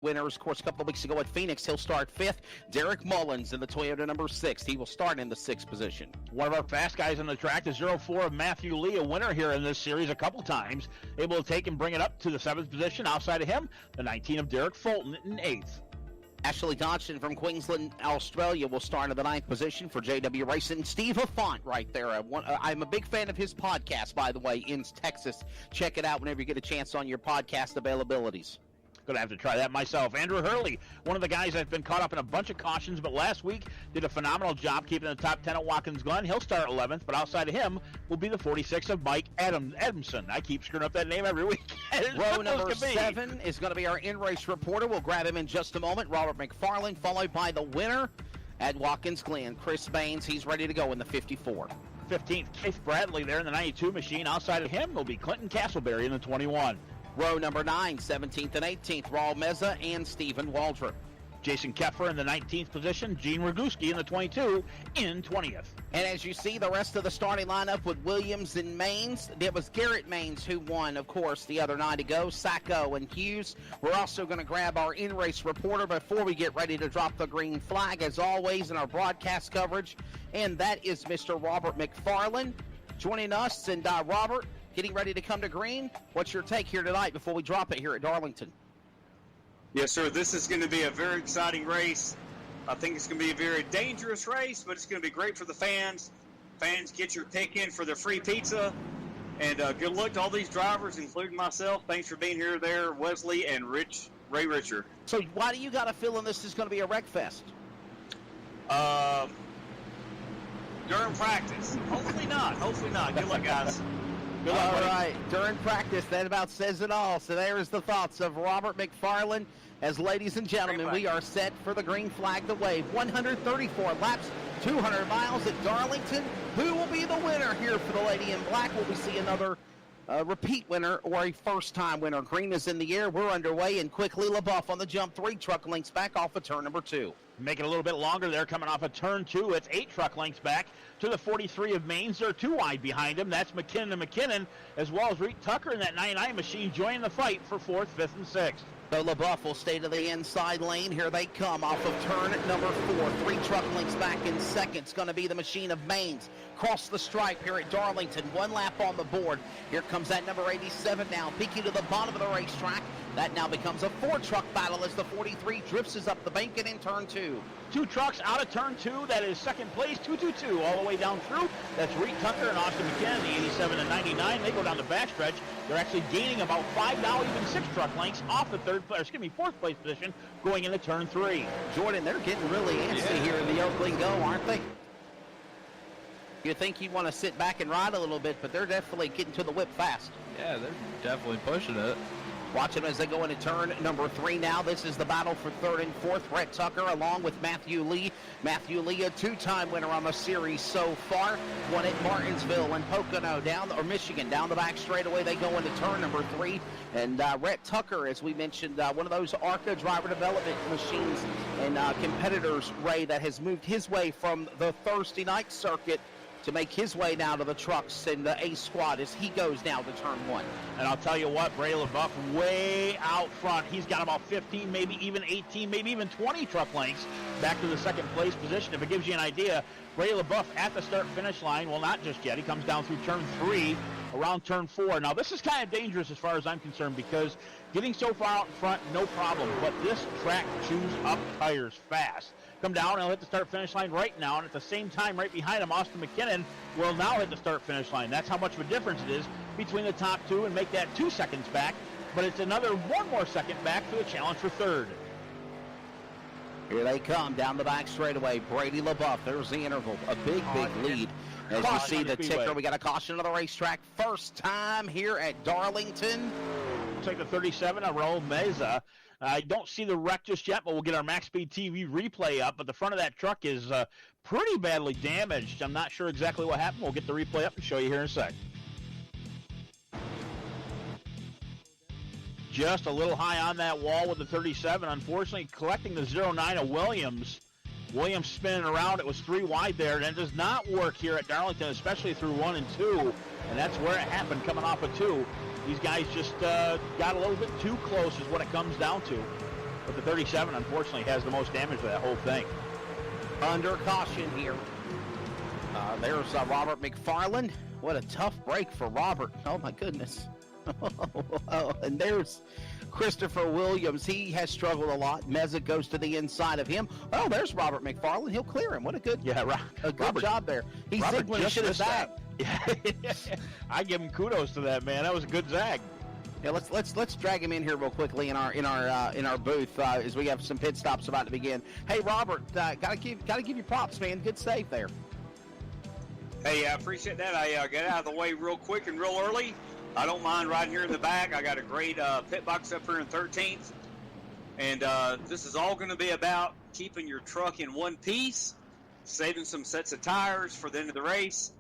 Winners, of course, a couple of weeks ago at Phoenix. He'll start fifth. Derek Mullins in the Toyota number 6. He will start in the 6th position. One of our fast guys on the track, the 04 of Matthew Lee, a winner here in this series a couple times. Able to take and bring it up to the 7th position. Outside of him, the 19 of Derek Fulton in 8th. Ashley Dodson from Queensland, Australia will start in the 9th position for JW Racing. Steve Affont right there. I'm a big fan of his podcast, by the way, in Texas. Check it out whenever you get a chance on your podcast availabilities. Going to have to try that myself. Andrew Hurley, one of the guys that's been caught up in a bunch of cautions, but last week did a phenomenal job keeping the top 10 at Watkins Glen. He'll start 11th, but outside of him will be the 46 of Mike Adamson. I keep screwing up that name every week. Row number 7 is going to be our in-race reporter. We'll grab him in just a moment. Robert McFarland, followed by the winner at Watkins Glen, Chris Baines. He's ready to go in the 54. 15th, Keith Bradley there in the 92 machine. Outside of him will be Clinton Castleberry in the 21. Row number 9, 17th and 18th, Raul Meza and Stephen Waldrop. Jason Keffer in the 19th position, Gene Roguski in the 22 in 20th. And as you see, the rest of the starting lineup with Williams and Maines, it was Garrett Maines who won, of course, the other 9 to go, Sacco and Hughes. We're also going to grab our in-race reporter before we get ready to drop the green flag, as always, in our broadcast coverage, and that is Mr. Robert McFarland joining us. And Robert, getting ready to come to green. What's your take here tonight before we drop it here at Darlington? Yes, sir. This is going to be a very exciting race. I think it's going to be a very dangerous race, but it's going to be great for the fans. Fans, get your pick in for the free pizza. And good luck to all these drivers, including myself. Thanks for being here, there, Wesley and Ray Richard. So why do you got a feeling this is going to be a wreck fest? During practice. Hopefully not. Hopefully not. Good luck, guys. Good luck, all right. During practice, that about says it all. So there's the thoughts of Robert McFarland. As ladies and gentlemen, we are set for the green flag to wave. 134 laps, 200 miles at Darlington. Who will be the winner here for the Lady in Black? Will we see another repeat winner or a first-time winner? Green is in the air. We're underway, and quickly LaBeouf on the jump 3. Truck lengths back off of turn number 2. Make it a little bit longer there coming off of turn 2. It's 8 truck lengths back to the 43 of Maines. They're 2 wide behind him. That's McKinnon and McKinnon, as well as Reed Tucker in that 99 machine joining the fight for 4th, 5th, and 6th. So LaBeouf will stay to the inside lane. Here they come off of turn number 4. 3 truck lengths back in second. It's going to be the machine of Maines. Cross the stripe here at Darlington. 1 lap on the board. Here comes that number 87 now, peeking to the bottom of the racetrack. That now becomes a 4-truck battle as the 43 drifts up the bank and in turn 2. 2 trucks out of turn 2. That is second place, 222 all the way down through. That's Reed Tucker and Austin McKinnon, the 87 and 99. They go down the backstretch. They're actually gaining about 5, now even 6 truck lengths off the 4th place position going into turn 3. Jordan, they're getting really antsy here in the opening go, aren't they? You think you want to sit back and ride a little bit, but they're definitely getting to the whip fast. Yeah, they're definitely pushing it. Watch them as they go into turn number 3 now. This is the battle for 3rd and 4th. Brett Tucker along with Matthew Lee. Matthew Lee, a 2-time winner on the series so far. Won at Martinsville and Pocono, Michigan. Down the back straightaway, they go into turn number 3. And Brett Tucker, as we mentioned, one of those ARCA driver development machines and competitors, Ray, that has moved his way from the Thursday night circuit to make his way now to the trucks and the A squad as he goes now to turn 1. And I'll tell you what, Bray LaBeouf way out front. He's got about 15, maybe even 18, maybe even 20 truck lengths back to the second place position. If it gives you an idea, Bray LaBeouf at the start-finish line, well, not just yet. He comes down through turn 3, around turn 4. Now, this is kind of dangerous as far as I'm concerned because getting so far out in front, no problem. But this track chews up tires fast. Come down and he'll hit the start-finish line right now, and at the same time, right behind him, Austin McKinnon will now hit the start-finish line. That's how much of a difference it is between the top 2 and make that 2 seconds back, but it's another 1 more second back to the challenge for 3rd. Here they come down the back straightaway. Brady LaBeouf, there's the interval. A big lead. As you see the ticker, we got a caution on the racetrack. First time here at Darlington. Looks like the 37 of Raul Meza. I don't see the wreck just yet, but we'll get our Max Speed TV replay up. But the front of that truck is pretty badly damaged. I'm not sure exactly what happened. We'll get the replay up and show you here in a sec. Just a little high on that wall with the 37. Unfortunately, collecting the 09 of Williams. Williams spinning around. It was 3 wide there, and it does not work here at Darlington, especially through 1 and 2. And that's where it happened, coming off of 2. These guys just got a little bit too close is what it comes down to. but the 37, unfortunately, has the most damage to that whole thing. Under caution here. There's Robert McFarland. What a tough break for Robert. Oh, my goodness. And there's Christopher Williams. He has struggled a lot. Meza goes to the inside of him. Oh, there's Robert McFarland. He'll clear him. What a good, Robert, job there. He Robert zigged when he should have zagged. Yeah. I give him kudos to that, man. That was a good zag. Yeah, let's drag him in here real quickly in our booth as we have some pit stops about to begin. Hey, Robert, gotta give you props, man. Good save there. Hey, I appreciate that. I got out of the way real quick and real early. I don't mind riding here in the back. I got a great pit box up here in 13th. And this is all going to be about keeping your truck in one piece, saving some sets of tires for the end of the race.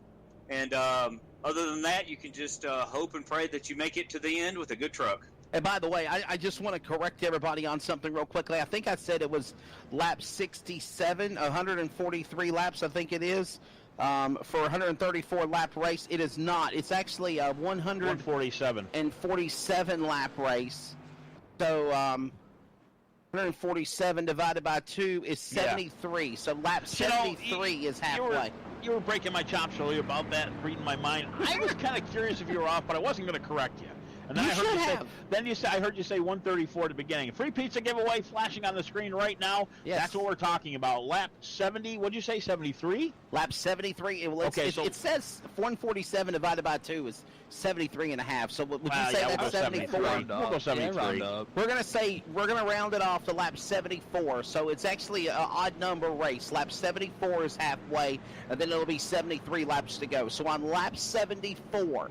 And other than that, you can just hope and pray that you make it to the end with a good truck. And by the way, I just want to correct everybody on something real quickly. I think I said it was lap 67, 143 laps, I think it is. For a 134-lap race. It is not. It's actually a 147 lap race. So 147 divided by 2 is 73. Yeah. So lap 73 is halfway. You were breaking my chops earlier about that and reading my mind. I was kind of curious if you were off, but I wasn't going to correct you. And then I heard you say 134 at the beginning. Free pizza giveaway flashing on the screen right now. Yes. That's what we're talking about. Lap 70, what'd you say, 73? Lap 73. It says 147 divided by 2 is 73 and a half. So would you say that's 74? We'll go 73. We're going to round it off to lap 74. So it's actually an odd number race. Lap 74 is halfway, and then it'll be 73 laps to go. So on lap 74,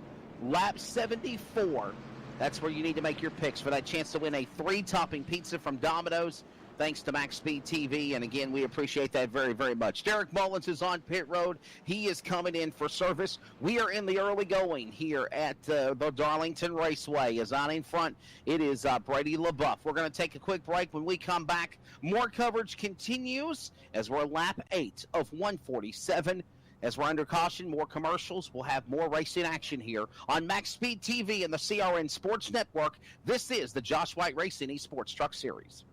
that's where you need to make your picks for that chance to win a 3-topping pizza from Domino's, thanks to Max Speed TV. And again, we appreciate that very, very much. Derek Mullins is on pit road. He is coming in for service. We are in the early going here at the Darlington Raceway. As on in front, it is Brady LaBeouf. We're going to take a quick break. When we come back, more coverage continues as we're lap 8 of 147. As we're under caution, more commercials. We'll have more racing action here on Max Speed TV and the CRN Sports Network. This is the Josh White Racing eSports Truck Series.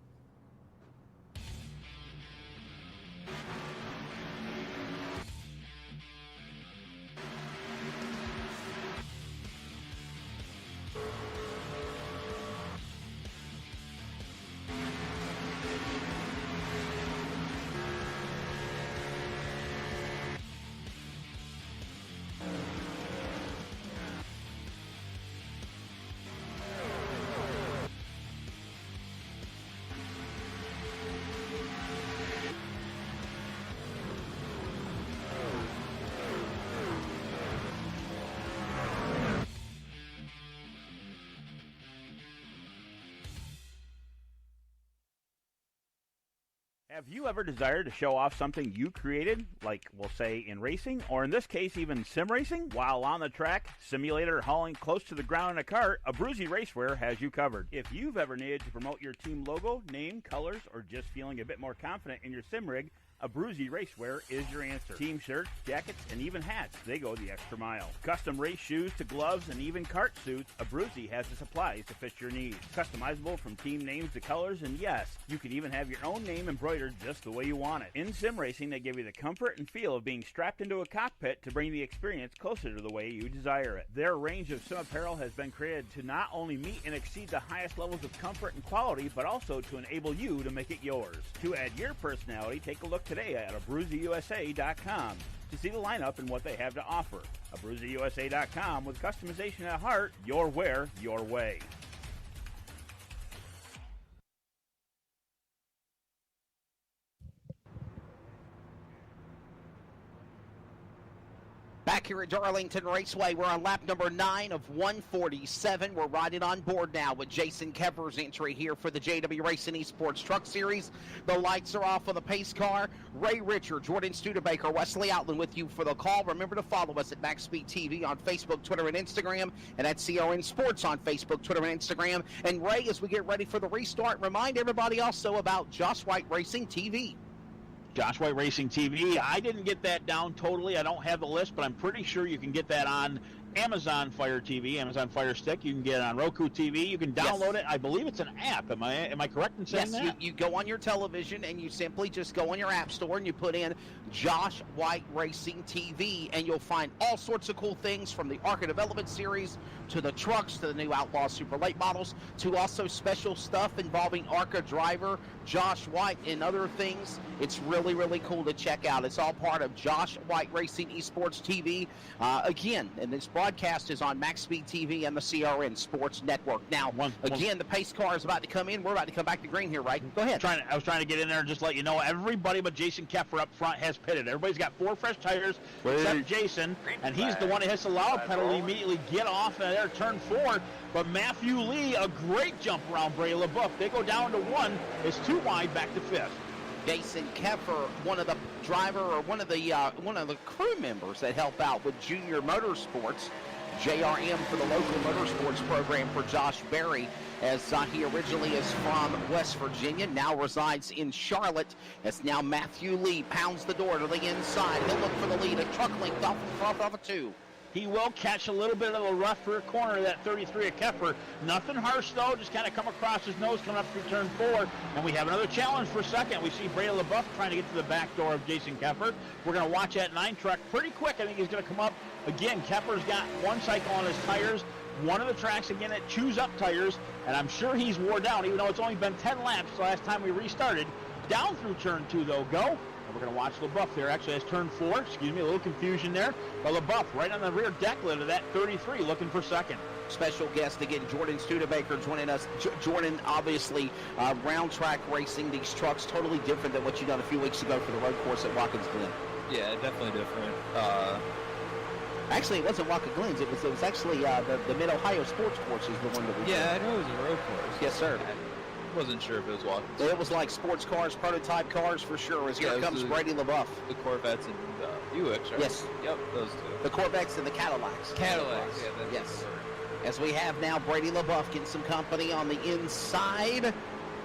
Have you ever desired to show off something you created, like we'll say in racing, or in this case even sim racing? While on the track, simulator, hauling close to the ground in a cart, Abruzzi Racewear has you covered. If you've ever needed to promote your team logo, name, colors, or just feeling a bit more confident in your sim rig, Abruzzi Racewear is your answer. Team shirts, jackets, and even hats, they go the extra mile. Custom race shoes to gloves and even cart suits, Abruzzi has the supplies to fit your needs. Customizable from team names to colors, and yes, you can even have your own name embroidered just the way you want it. In sim racing, they give you the comfort and feel of being strapped into a cockpit to bring the experience closer to the way you desire it. Their range of sim apparel has been created to not only meet and exceed the highest levels of comfort and quality, but also to enable you to make it yours. To add your personality, take a look today at AbruzziUSA.com to see the lineup and what they have to offer. AbruzziUSA.com, with customization at heart, your wear, your way. Back here at Darlington Raceway, we're on lap number 9 of 147. We're riding on board now with Jason Kevers' entry here for the JW Racing eSports Truck Series. The lights are off on the pace car. Ray Richard, Jordan Studebaker, Wesley Outland with you for the call. Remember to follow us at Max Speed TV on Facebook, Twitter, and Instagram, and at CRN Sports on Facebook, Twitter, and Instagram. And Ray, as we get ready for the restart, remind everybody also about Josh White Racing TV. Josh White Racing TV. I didn't get that down totally. I don't have the list, but I'm pretty sure you can get that on Amazon Fire TV, Amazon Fire Stick. You can get it on Roku TV. You can download it. I believe it's an app. Am I correct in saying that? Yes, you go on your television and you simply just go on your app store and you put in Josh White Racing TV, and you'll find all sorts of cool things, from the ARCA Development Series to the trucks to the new Outlaw Super Late models to also special stuff involving ARCA driver Josh White and other things. It's really, really cool to check out. It's all part of Josh White Racing eSports TV. Again, and this broadcast is on Max Speed TV and the CRN Sports Network. Now, again, the pace car is about to come in. We're about to come back to green here, right? Go ahead. I was trying to get in there and just let you know, everybody but Jason Keffer up front has pitted. Everybody's got 4 fresh tires except Jason, and he's the one that has to allow a penalty, immediately get off there, turn 4. But Matthew Lee, a great jump around Bray LaBeouf. They go down to 1. It's 2 wide, back to 5th. Jason Keffer, one of the one of the crew members that help out with Junior Motorsports, JRM for the local motorsports program for Josh Berry, as he originally is from West Virginia, now resides in Charlotte. As now Matthew Lee pounds the door to the inside. He'll look for the lead. A truck length off in front of a 2. He will catch a little bit of the rough rear corner of that 33 of Keffer. Nothing harsh, though. Just kind of come across his nose coming up through turn 4. And we have another challenge for second. We see Bray LaBeouf trying to get to the back door of Jason Keffer. We're going to watch that 9 truck pretty quick. I think he's going to come up. Again, Keffer's got 1 cycle on his tires. One of the tracks, again, that chews up tires. And I'm sure he's wore down, even though it's only been 10 laps the last time we restarted. Down through turn 2, though, go. We're going to watch LaBeouf there. Actually, has turn 4. Excuse me, a little confusion there. But LaBeouf right on the rear deck lid of that 33, looking for second. Special guest again, Jordan Studebaker joining us. Jordan, obviously, round track racing. These trucks totally different than what you done a few weeks ago for the road course at Watkins Glen. Yeah, definitely different. Actually, it wasn't Watkins Glen. It was actually the Mid-Ohio Sports Course is the one that we I know it was a road course. Yes, sir. I wasn't sure if it was Watkins. It was like sports cars, prototype cars for sure. As here comes Brady LaBeouf. The Corvettes and Buicks, right? Yes. Yep, those 2. The Corvettes and the Cadillacs. Cadillacs. Yeah, yes. As we have now Brady LaBeouf getting some company on the inside,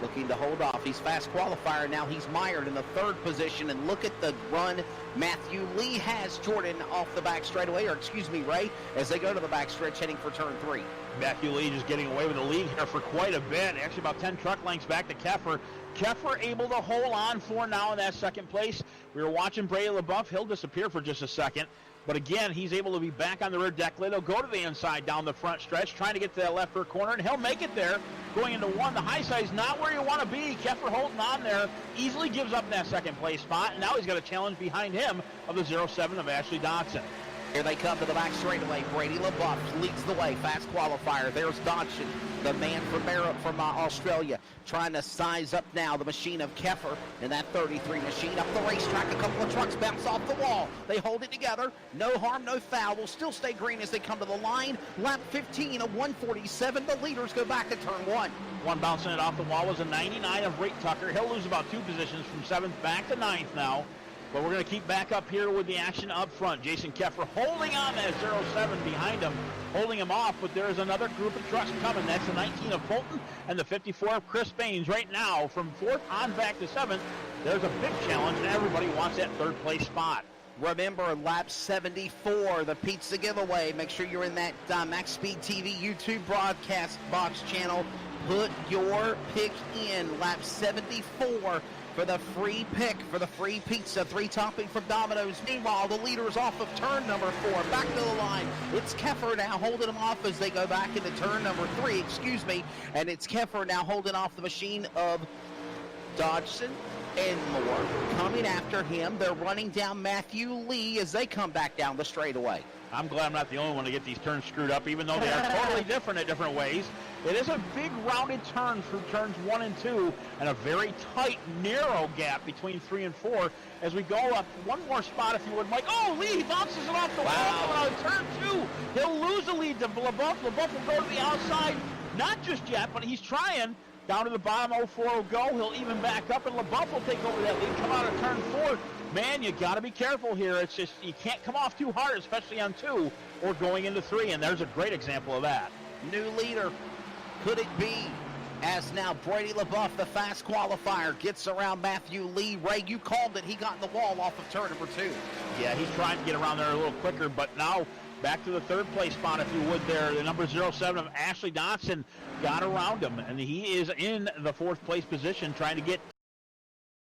looking to hold off. He's fast qualifier. Now he's mired in the 3rd position. And look at the run Matthew Lee has Jordan off the back straightaway, or excuse me, Ray, as they go to the back stretch heading for turn 3. Matthew Lee just getting away with the lead here for quite a bit. Actually, about 10 truck lengths back to Keffer. Keffer able to hold on for now in that 2nd place. We were watching Bray LaBeouf. He'll disappear for just a second. But again, he's able to be back on the rear deck lid. He'll go to the inside down the front stretch, trying to get to that left rear corner, and he'll make it there. Going into 1, the high side's not where you want to be. Keffer holding on there, easily gives up that 2nd place spot, and now he's got a challenge behind him of the 07 of Ashley Dodson. Here they come to the back straightaway. Brady LaBeouf leads the way. Fast qualifier. There's Dodson, the man from Australia, trying to size up now the machine of Keffer and that 33 machine up the racetrack. A couple of trucks bounce off the wall. They hold it together. No harm, no foul. Will still stay green as they come to the line. Lap 15 of 147. The leaders go back to turn 1. One bouncing it off the wall was a 99 of Ray Tucker. He'll lose about 2 positions from 7th back to 9th now. But we're going to keep back up here with the action up front. Jason Keffer holding on that 07 behind him, holding him off, but there is another group of trucks coming. That's the 19 of Fulton and the 54 of Chris Baines. Right now, from 4th on back to 7th, there's a big challenge, and everybody wants that 3rd place spot. Remember, lap 74, the pizza giveaway. Make sure you're in that Max Speed TV YouTube broadcast box channel. Put your pick in. Lap 74. For the free pick, for the free pizza, 3 topping from Domino's. Meanwhile, the leader's off of turn number 4. Back to the line. It's Keffer now holding them off as they go back into turn number 3, and it's Keffer now holding off the machine of Dodson and Moore. Coming after him, they're running down Matthew Lee as they come back down the straightaway. I'm glad I'm not the only one to get these turns screwed up, even though they are totally different in different ways. It is a big rounded turn through turns 1 and 2, and a very tight, narrow gap between 3 and 4. As we go up one more spot, if you would, Mike. Oh, Lee bounces it off the wall coming out of turn 2. He'll lose the lead to LaBeouf. LaBeouf will go to the outside. Not just yet, but he's trying. Down to the bottom, 04 will go. He'll even back up, and LaBeouf will take over that lead, come out of turn 4. Man, you got to be careful here. It's just you can't come off too hard, especially on 2 or going into 3, and there's a great example of that. New leader. Could it be? As now Brady LaBeouf, the fast qualifier, gets around Matthew Lee. Ray, you called it. He got in the wall off of turn number 2. Yeah, he's trying to get around there a little quicker, but now back to the third place spot, if you would there. The number 07 of Ashley Dotson got around him, and he is in the fourth place position trying to get